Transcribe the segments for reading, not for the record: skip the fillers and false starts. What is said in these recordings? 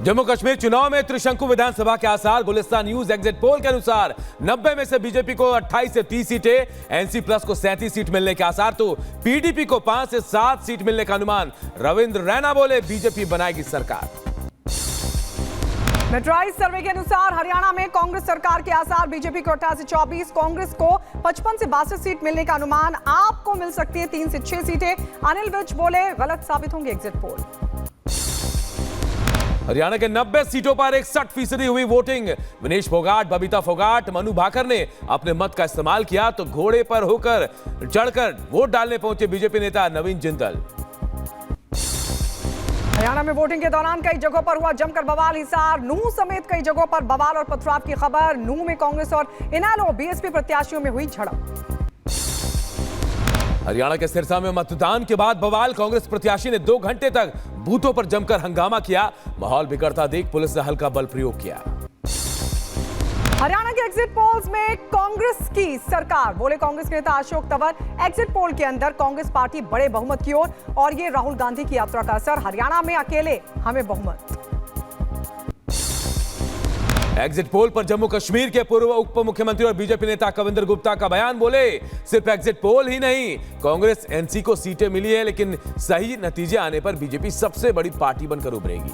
जम्मू कश्मीर चुनाव में त्रिशंकु विधानसभा के आसार। गुलिस्तान न्यूज एग्जिट पोल के अनुसार 90 में से बीजेपी को 28 से 30 सीटें, एनसी प्लस को 37 सीट मिलने के आसार, तो पीडीपी को 5 से 7 सीट मिलने का अनुमान। रविंद्र रैना बोले बीजेपी बनाएगी सरकार। मेट्राइज सर्वे के अनुसार हरियाणा में कांग्रेस सरकार के आसार। बीजेपी को 28 से 24, कांग्रेस को 55 से 62 सीट मिलने का अनुमान। आपको मिल सकती है 3 से 6 सीटें। अनिल विज बोले गलत साबित होंगे एग्जिट पोल। हरियाणा के 90 सीटों पर 61% हुई वोटिंग। विनेश फोगाट, बबीता फोगाट, मनु भाकर ने अपने मत का इस्तेमाल किया तो घोड़े पर होकर चढ़कर वोट डालने पहुंचे बीजेपी नेता नवीन जिंदल। हरियाणा में वोटिंग के दौरान कई जगहों पर हुआ जमकर बवाल। हिसार, नूंह समेत कई जगहों पर बवाल और पथराव की खबर। नूंह में कांग्रेस और इनेलो बीएसपी प्रत्याशियों में हुई झड़प। हरियाणा के सिरसा में मतदान के बाद बवाल। कांग्रेस प्रत्याशी ने 2 घंटे तक बूथों पर जमकर हंगामा किया। माहौल बिगड़ता देख पुलिस ने हल्का बल प्रयोग किया। हरियाणा के एग्जिट पोल्स में कांग्रेस की सरकार, बोले कांग्रेस के नेता अशोक तंवर। एग्जिट पोल के अंदर कांग्रेस पार्टी बड़े बहुमत की ओर, और ये राहुल गांधी की यात्रा का असर। हरियाणा में अकेले हमें बहुमत। एग्जिट पोल पर जम्मू कश्मीर के पूर्व उप मुख्यमंत्री और बीजेपी नेता कविंदर गुप्ता का बयान। बोले सिर्फ एग्जिट पोल ही नहीं, कांग्रेस एनसी को सीटें मिली है, लेकिन सही नतीजे आने पर बीजेपी सबसे बड़ी पार्टी बनकर उभरेगी।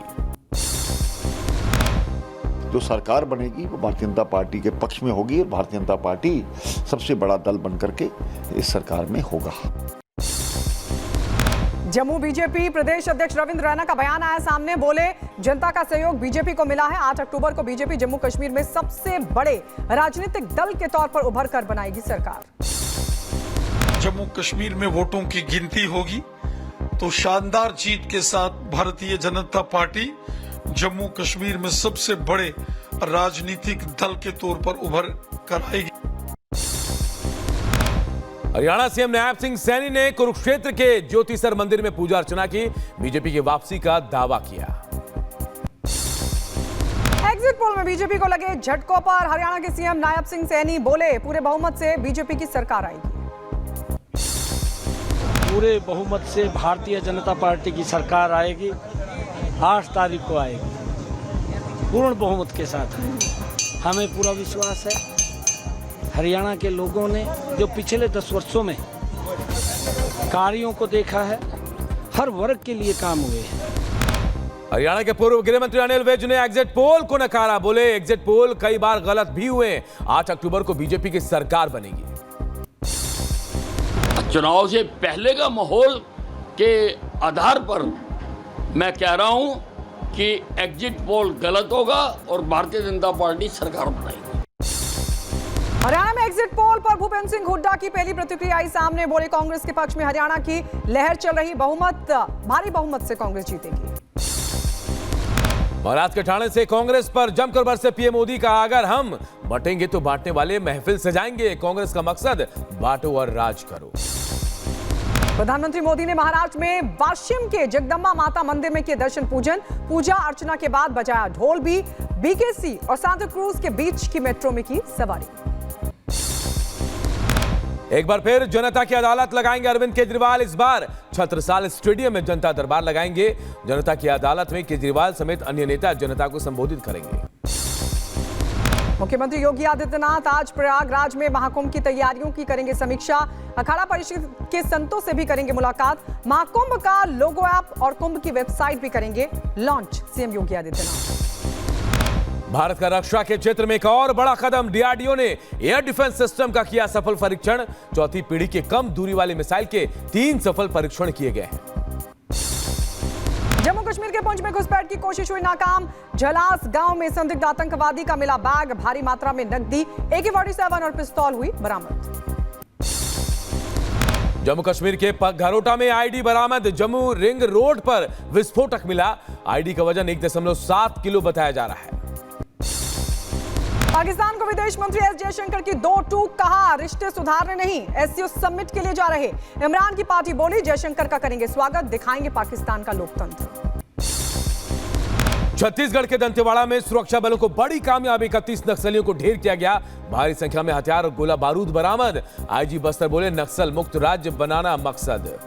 जो सरकार बनेगी वो भारतीय जनता पार्टी के पक्ष में होगी और भारतीय जनता पार्टी सबसे बड़ा दल बनकर के इस सरकार में होगा। जम्मू बीजेपी प्रदेश अध्यक्ष रविंद्र रैना का बयान आया सामने। बोले जनता का सहयोग बीजेपी को मिला है। 8 अक्टूबर को बीजेपी जम्मू कश्मीर में सबसे बड़े राजनीतिक दल के तौर पर उभर कर बनाएगी सरकार। जम्मू कश्मीर में वोटों की गिनती होगी तो शानदार जीत के साथ भारतीय जनता पार्टी जम्मू कश्मीर में सबसे बड़े राजनीतिक दल के तौर पर उभर कर आएगी। हरियाणा सीएम नायब सिंह सैनी ने कुरुक्षेत्र के ज्योतिसर मंदिर में पूजा अर्चना की। बीजेपी की वापसी का दावा किया। एग्जिट पोल में बीजेपी को लगे झटकों पर हरियाणा के सीएम नायब सिंह सैनी बोले पूरे बहुमत से बीजेपी की सरकार आएगी। पूरे बहुमत से भारतीय जनता पार्टी की सरकार आएगी। 8 तारीख को आएगी पूर्ण बहुमत के साथ। हमें पूरा विश्वास है। हरियाणा के लोगों ने जो पिछले 10 वर्षों में कार्यों को देखा है, हर वर्ग के लिए काम हुए हैं। हरियाणा के पूर्व गृह मंत्री अनिल विज ने एग्जिट पोल को नकारा। बोले एग्जिट पोल कई बार गलत भी हुए। 8 अक्टूबर को बीजेपी की सरकार बनेगी। चुनाव से पहले का माहौल के आधार पर मैं कह रहा हूं कि एग्जिट पोल गलत होगा और भारतीय जनता पार्टी सरकार बनाएगी। हरियाणा में एग्जिट पोल पर भूपेंद्र सिंह हुड्डा की पहली प्रतिक्रिया आई सामने। बोले कांग्रेस के पक्ष में हरियाणा की लहर चल रही, भारी बहुमत से कांग्रेस जीतेगी। महाराष्ट्र के ठाणे से कांग्रेस पर जमकर बरसे पीएम मोदी का अगर हम बटेंगे तो बांटने वाले महफिल सजाएंगे। कांग्रेस का मकसद बांटो और राज करो। प्रधानमंत्री मोदी ने महाराष्ट्र में वाशिम के जगदम्बा माता मंदिर में किए दर्शन पूजा अर्चना के बाद बजाया ढोल भी। बीकेसी और सांता क्रूज के बीच की मेट्रो में की सवारी। एक बार फिर जनता की अदालत लगाएंगे अरविंद केजरीवाल। इस बार छत्रसाल स्टेडियम में जनता दरबार लगाएंगे। जनता की अदालत में केजरीवाल समेत अन्य नेता जनता को संबोधित करेंगे। मुख्यमंत्री योगी आदित्यनाथ आज प्रयागराज में महाकुंभ की तैयारियों की करेंगे समीक्षा। अखाड़ा परिषद के संतों से भी करेंगे मुलाकात। महाकुंभ का लोगो ऐप और कुंभ की वेबसाइट भी करेंगे लॉन्च सीएम योगी आदित्यनाथ। भारत का रक्षा के क्षेत्र में एक और बड़ा कदम। डीआरडीओ ने एयर डिफेंस सिस्टम का किया सफल परीक्षण। 4थी पीढ़ी के कम दूरी वाली मिसाइल के 3 सफल परीक्षण किए गए हैं। जम्मू कश्मीर के पुंछ में घुसपैठ की कोशिश हुई नाकाम। झलास गांव में संदिग्ध आतंकवादी का मिला बैग। भारी मात्रा में नकदी, AK-47 और पिस्तौल हुई बरामद। जम्मू कश्मीर के घरोटा में आईडी बरामद। जम्मू रिंग रोड पर विस्फोटक मिला। आईडी का वजन 1.7 किलो बताया जा रहा है। पाकिस्तान को विदेश मंत्री एस जयशंकर की 2 टूक, कहा रिश्ते सुधारने नहीं, SCO समिट के लिए जा रहे। इमरान की पार्टी बोली जयशंकर का करेंगे स्वागत, दिखाएंगे पाकिस्तान का लोकतंत्र। छत्तीसगढ़ के दंतेवाड़ा में सुरक्षा बलों को बड़ी कामयाबी। 31 नक्सलियों को ढेर किया गया। भारी संख्या में हथियार और गोला बारूद बरामद। आईजी बस्तर बोले नक्सल मुक्त राज्य बनाना मकसद।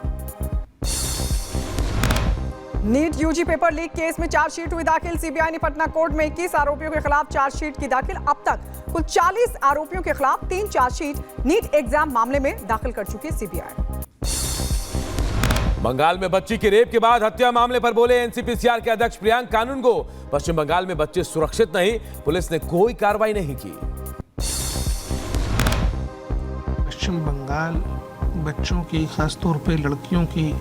NEET UG paper leak case में चार्जशीट हुई दाखिल। सीबीआई ने पटना कोर्ट में 21 आरोपियों के खिलाफ चार्जशीट की दाखिल। अब तक कुल 40 आरोपियों के खिलाफ 3 चार्जशीट नीट एग्जाम मामले में दाखिल कर चुकी है सीबीआई। बंगाल में बच्ची की रेप के बाद हत्या मामले पर बोले एनसीपीसीआर के अध्यक्ष प्रियांक कानूनगो। पश्चिम बंगाल में बच्चे सुरक्षित नहीं, पुलिस ने कोई कार्रवाई नहीं की। पश्चिम बंगाल बच्चों की, खासतौर पे लड़कियों की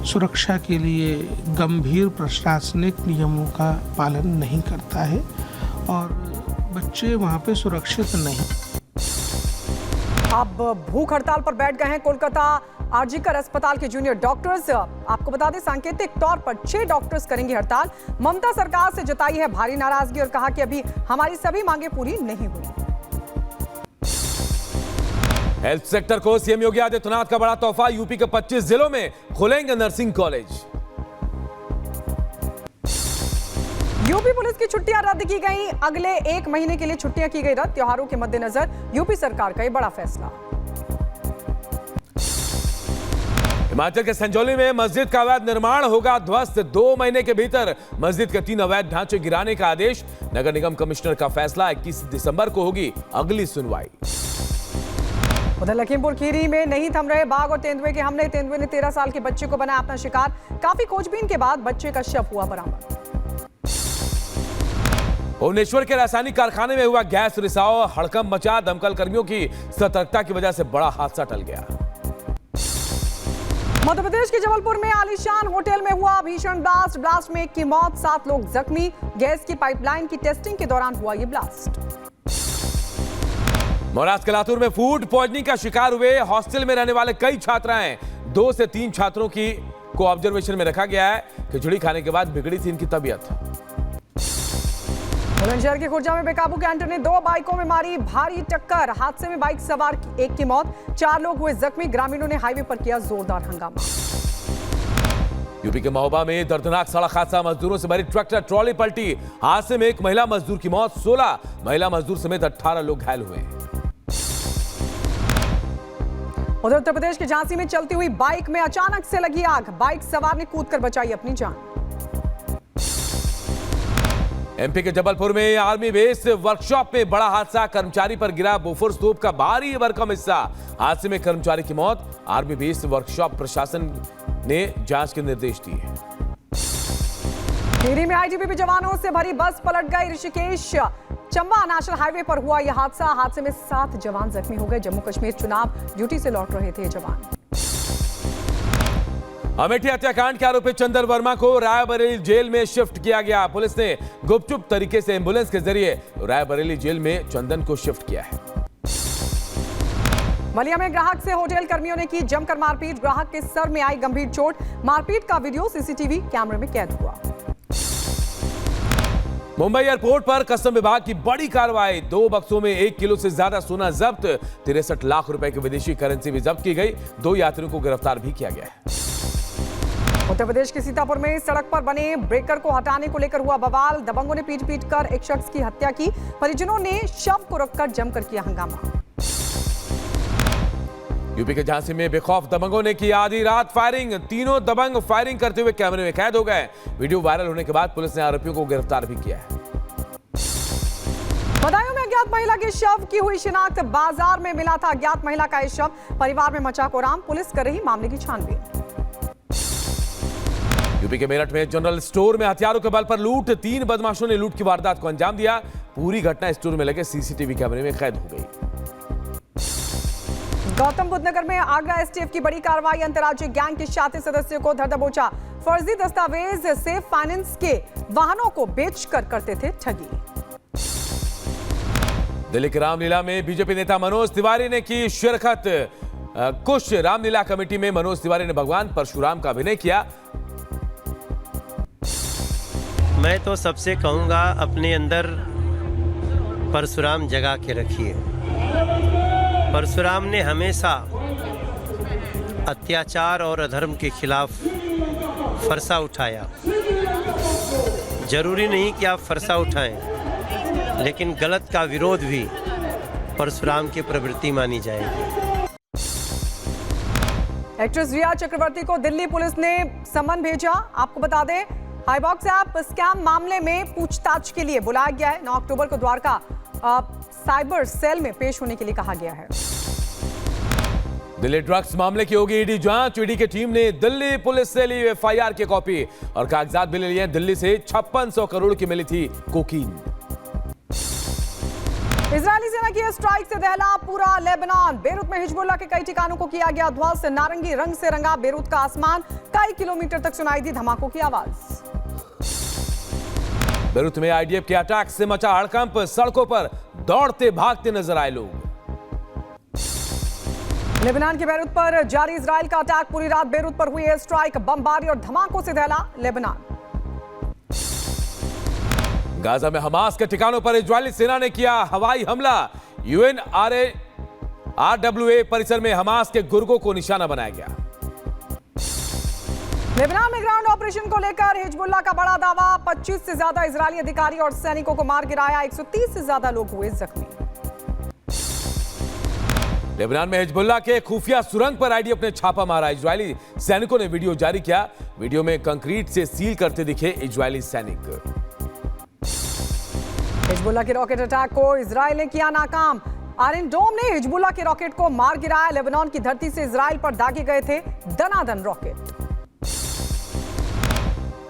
सुरक्षा के लिए गंभीर प्रशासनिक नियमों का पालन नहीं करता है और बच्चे वहाँ पे सुरक्षित नहीं। अब भूख हड़ताल पर बैठ गए हैं कोलकाता आरजीकर अस्पताल के जूनियर डॉक्टर्स। आपको बता दें, सांकेतिक तौर पर 6 डॉक्टर्स करेंगे हड़ताल। ममता सरकार से जताई है भारी नाराजगी और कहा कि अभी हमारी सभी मांगे पूरी नहीं हुई। हेल्थ सेक्टर को सीएम योगी आदित्यनाथ का बड़ा तोहफा। यूपी के 25 जिलों में खुलेंगे नर्सिंग कॉलेज। यूपी पुलिस की छुट्टियां रद्द की गई। अगले 1 महीने के लिए छुट्टियां की गई रद्द। त्योहारों के मद्देनजर यूपी सरकार का यह बड़ा फैसला। हिमाचल के संजौली में मस्जिद का अवैध निर्माण होगा ध्वस्त। 2 महीने के भीतर मस्जिद के 3 अवैध ढांचे गिराने का आदेश। नगर निगम कमिश्नर का फैसला। 21 दिसंबर को होगी अगली सुनवाई। उधर लखीमपुर खीरी में नहीं थम रहे बाघ और तेंदुए के हमले। तेंदुए ने 13 साल के बच्चे को बनाया अपना शिकार। काफी खोजबीन के बाद बच्चे का शव हुआ बरामद। भुवनेश्वर के रासायनिक कारखाने में हुआ गैस रिसाव। हड़कंप मचा। दमकल कर्मियों की सतर्कता की वजह से बड़ा हादसा टल गया। मध्य प्रदेश के जबलपुर में आलीशान होटल में हुआ भीषण ब्लास्ट। ब्लास्ट में 1 की मौत, 7 लोग जख्मी। गैस की पाइपलाइन की टेस्टिंग के दौरान हुआ यह ब्लास्ट। महाराष्ट्र के लातूर में फूड पॉइजनिंग का शिकार हुए हॉस्टल में रहने वाले कई छात्राएं। 2 से 3 छात्रों को ऑब्जर्वेशन में रखा गया है। खिचड़ी खाने के बाद बिगड़ी थी इनकी तबीयत। बुलंदशहर के खुर्जा में बेकाबू कैंटर ने 2 बाइकों में मारी भारी टक्कर। हादसे में बाइक सवार 1 की मौत, 4 लोग हुए जख्मी। ग्रामीणों ने हाईवे पर किया जोरदार हंगामा। यूपी के महोबा में दर्दनाक सड़क हादसा। मजदूरों से भरी ट्रैक्टर ट्रॉली पलटी। हादसे में 1 महिला मजदूर की मौत, 16 महिला मजदूर समेत 18 लोग घायल हुए। उधर उत्तर प्रदेश के झांसी में चलती हुई बाइक में अचानक से लगी आग। बाइक सवार ने कूदकर बचाई अपनी जान। एमपी के जबलपुर में आर्मी बेस वर्कशॉप में बड़ा हादसा। कर्मचारी पर गिरा बोफोर्स तोप का भारी भरकम हिस्सा। हादसे में कर्मचारी की मौत। आर्मी बेस वर्कशॉप प्रशासन ने जांच के निर्देश दिए। टिहरी में आईटीबीपी जवानों से भरी बस पलट गई। ऋषिकेश चंबा नेशनल हाईवे पर हुआ यह हादसा। हादसे में 7 जवान जख्मी हो गए। जम्मू कश्मीर चुनाव ड्यूटी से लौट रहे थे जवान। अमेठी हत्याकांड के आरोपी चंदन वर्मा को रायबरेली जेल में शिफ्ट किया गया। पुलिस ने गुपचुप तरीके से एम्बुलेंस के जरिए रायबरेली जेल में चंदन को शिफ्ट किया है। बलिया में ग्राहक से होटल कर्मियों ने की जमकर मारपीट। ग्राहक के सर में आई गंभीर चोट। मारपीट का वीडियो सीसीटीवी कैमरे में कैद हुआ। मुंबई एयरपोर्ट पर कस्टम विभाग की बड़ी कार्रवाई। 2 बक्सों में 1 किलो से ज्यादा सोना जब्त। 63 लाख रुपए की विदेशी करेंसी भी जब्त की गई। 2 यात्रियों को गिरफ्तार भी किया गया है। उत्तर प्रदेश के सीतापुर में सड़क पर बने ब्रेकर को हटाने को लेकर हुआ बवाल। दबंगों ने पीट कर एक शख्स की हत्या की। परिजनों ने शव को रखकर जमकर किया हंगामा। यूपी के झांसी में बेखौफ दबंगों ने की आधी रात फायरिंग। 3 दबंग फायरिंग करते हुए कैमरे में कैद हो गए। वीडियो वायरल होने के बाद पुलिस ने आरोपियों को गिरफ्तार भी किया है। बदायूं में अज्ञात महिला के शव की हुई शिनाख्त। बाजार में मिला था अज्ञात महिला का यह शव। परिवार में मचा कोहराम। पुलिस कर रही मामले की छानबीन। यूपी के मेरठ में जनरल स्टोर में हथियारों के बल पर लूट। 3 बदमाशों ने लूट की वारदात को अंजाम दिया। पूरी घटना स्टोर में लगे सीसीटीवी कैमरे में कैद हो गई। गौतम बुद्ध नगर में आगरा एसटीएफ की बड़ी कार्रवाई। अंतर्राज्यीय गैंग के 36 सदस्यों को धर दबोचा। फर्जी दस्तावेज से फाइनेंस के वाहनों को बेचकर करते थे ठगी। दिल्ली की रामलीला में बीजेपी नेता मनोज तिवारी ने की शिरकत। कुछ रामलीला कमेटी में मनोज तिवारी ने भगवान परशुराम का अभिनय किया। मैं तो सबसे कहूंगा अपने अंदर परशुराम जगा के रखिए। परशुराम ने हमेशा अत्याचार और अधर्म के खिलाफ फरसा उठाया। जरूरी नहीं कि आप फरसा उठाएं, लेकिन गलत का विरोध भी परशुराम की प्रवृत्ति मानी जाएगी। एक्ट्रेस रिया चक्रवर्ती को दिल्ली पुलिस ने समन भेजा। आपको बता दें, हाईबॉक्स ऐप स्कैम मामले में पूछताछ के लिए बुलाया गया है। 9 अक्टूबर को द्वारका साइबर सेल में पेश होने के लिए कहा गया है। दिल्ली ड्रग्स मामले की होगी ईडी जांच। ईडी की टीम ने दिल्ली पुलिस से ली एफआईआर की कॉपी और कागजात भी ले लिए। दिल्ली से 5600 करोड़ की मिली थी कोकीन। इजरायली सेना की स्ट्राइक से दहला पूरा लेबनान। बेरूत में हिजबुल्लाह के कई ठिकानों को किया गया ध्वस्त। नारंगी रंग से रंगा बेरूत का आसमान। कई किलोमीटर तक सुनाई दी धमाकों की आवाज। बेरूत में आईडीएफ के अटैक से मचा हड़कंप। सड़कों पर दौड़ते भागते नजर आए लोग। लेबनान के बेरूत पर जारी इजराइल का अटैक। पूरी रात बेरूत पर हुई एयर स्ट्राइक। बमबारी और धमाकों से दहला लेबनान। गाजा में हमास के ठिकानों पर इजरायली सेना ने किया हवाई हमला। यूएनआरडब्ल्यूए परिसर में हमास के गुर्गों को निशाना बनाया गया। लेबनान में ग्राउंड ऑपरेशन को लेकर हिजबुल्लाह का बड़ा दावा। 25 से ज्यादा इजरायली अधिकारी और सैनिकों को मार गिराया। 130 से ज्यादा लोग हुए जख्मी। लेबनान में हिजबुल्लाह के खुफिया सुरंग पर आईडीएफ ने छापा मारा। इजरायली सैनिकों ने वीडियो जारी किया। वीडियो में कंक्रीट से सील करते दिखे इजरायली सैनिक। हिजबुल्लाह के रॉकेट अटैक को इजराइल ने किया नाकाम। आयरन डोम ने हिजबुल्लाह के रॉकेट को मार गिराया। लेबनान की धरती से इजराइल पर दागे गए थे दनादन रॉकेट।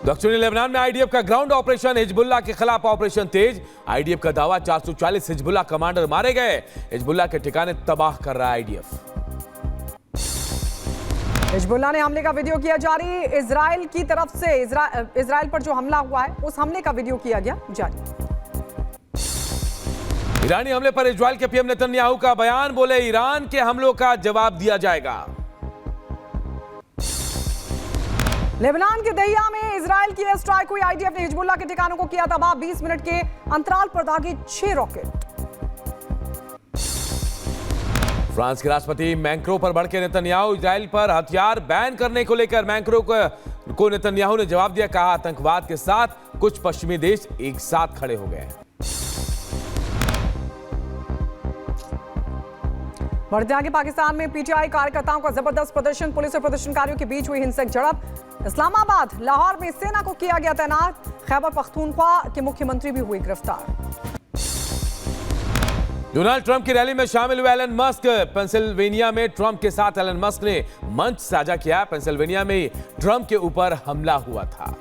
दक्षिणी लेबनान में आईडीएफ का ग्राउंड ऑपरेशन। हिजबुल्लाह के खिलाफ ऑपरेशन तेज। आईडीएफ का दावा 440 हिजबुल्लाह कमांडर मारे गए। हिजबुल्लाह के ठिकाने तबाह कर रहा है आईडीएफ। हिजबुल्लाह ने हमले का वीडियो किया जारी। इजराइल की तरफ से इजराइल पर जो हमला हुआ है उस हमले का वीडियो किया गया जारी। ईरानी हमले पर इजराइल के पीएम नेतन्याहू का बयान। बोले ईरान के हमलों का जवाब दिया जाएगा। लेबनान के दहिया में इजराइल की एयर स्ट्राइक हुई। आईडीएफ ने हिजबुल्लाह के ठिकानों को किया तबाह। 20 मिनट के अंतराल पर दागे 6 रॉकेट। फ्रांस के राष्ट्रपति मैक्रों पर भड़के नेतन्याहू। इजराइल पर हथियार बैन करने को लेकर मैक्रों को नेतन्याहू ने जवाब दिया। कहा आतंकवाद के साथ कुछ पश्चिमी देश एक साथ खड़े हो गए। बढ़ते आगे, पाकिस्तान में पीटीआई कार्यकर्ताओं का जबरदस्त प्रदर्शन। पुलिस और प्रदर्शनकारियों के बीच हुई हिंसक झड़प। इस्लामाबाद, लाहौर में सेना को किया गया तैनात। खैबर पख्तूनख्वा के मुख्यमंत्री भी हुए गिरफ्तार। डोनाल्ड ट्रंप की रैली में शामिल हुए एलन मस्क। पेंसिल्वेनिया में ट्रंप के साथ एलन मस्क ने मंच साझा किया। पेंसिल्वेनिया में ट्रंप के ऊपर हमला हुआ था।